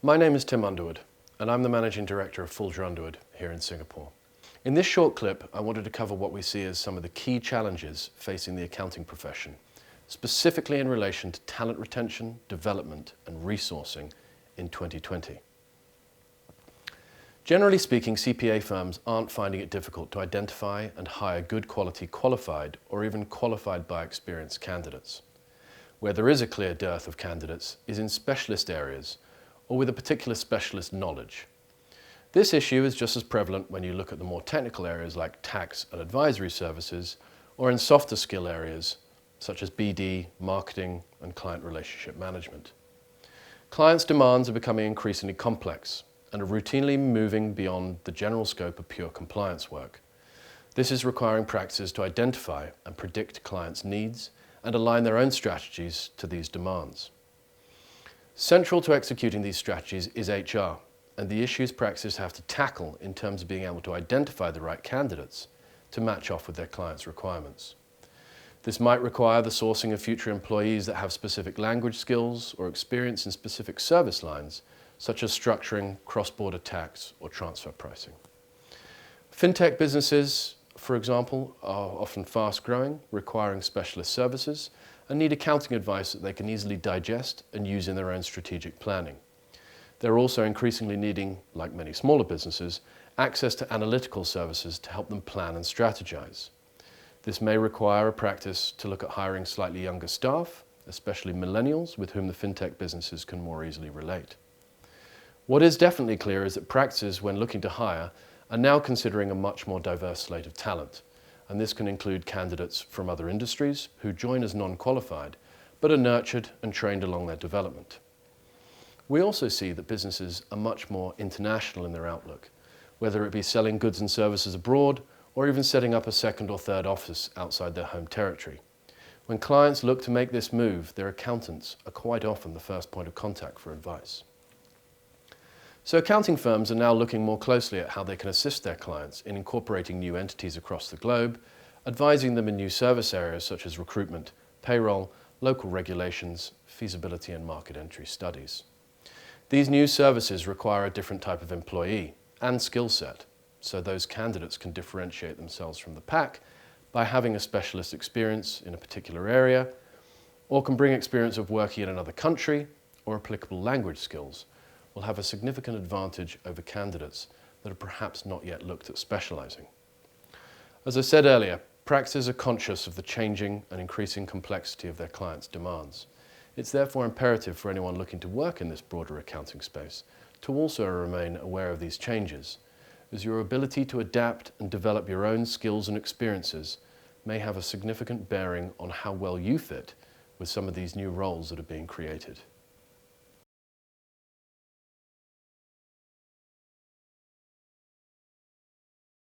My name is Tim Underwood, and I'm the Managing Director of Foulger Underwood here in Singapore. In this short clip, I wanted to cover what we see as some of the key challenges facing the accounting profession, specifically in relation to talent retention, development, and resourcing in 2020. Generally speaking, CPA firms aren't finding it difficult to identify and hire good quality qualified or even qualified by experience candidates. Where there is a clear dearth of candidates is in specialist areas or with a particular specialist knowledge. This issue is just as prevalent when you look at the more technical areas like tax and advisory services, or in softer skill areas such as BD, marketing, and client relationship management. Clients' demands are becoming increasingly complex and are routinely moving beyond the general scope of pure compliance work. This is requiring practices to identify and predict clients' needs and align their own strategies to these demands. Central to executing these strategies is HR and the issues practices have to tackle in terms of being able to identify the right candidates to match off with their clients' requirements. This might require the sourcing of future employees that have specific language skills or experience in specific service lines, such as structuring, cross-border tax, or transfer pricing. Fintech businesses, for example, are often fast-growing, requiring specialist services, and need accounting advice that they can easily digest and use in their own strategic planning. They're also increasingly needing, like many smaller businesses, access to analytical services to help them plan and strategize. This may require a practice to look at hiring slightly younger staff, especially millennials with whom the fintech businesses can more easily relate. What is definitely clear is that practices, when looking to hire, are now considering a much more diverse slate of talent, and this can include candidates from other industries who join as non-qualified, but are nurtured and trained along their development. We also see that businesses are much more international in their outlook, whether it be selling goods and services abroad or even setting up a second or third office outside their home territory. When clients look to make this move, their accountants are quite often the first point of contact for advice. So accounting firms are now looking more closely at how they can assist their clients in incorporating new entities across the globe, advising them in new service areas such as recruitment, payroll, local regulations, feasibility and market entry studies. These new services require a different type of employee and skill set, so those candidates can differentiate themselves from the pack by having a specialist experience in a particular area, or can bring experience of working in another country or applicable language skills, will have a significant advantage over candidates that have perhaps not yet looked at specializing. As I said earlier, practices are conscious of the changing and increasing complexity of their clients' demands. It's therefore imperative for anyone looking to work in this broader accounting space to also remain aware of these changes, as your ability to adapt and develop your own skills and experiences may have a significant bearing on how well you fit with some of these new roles that are being created.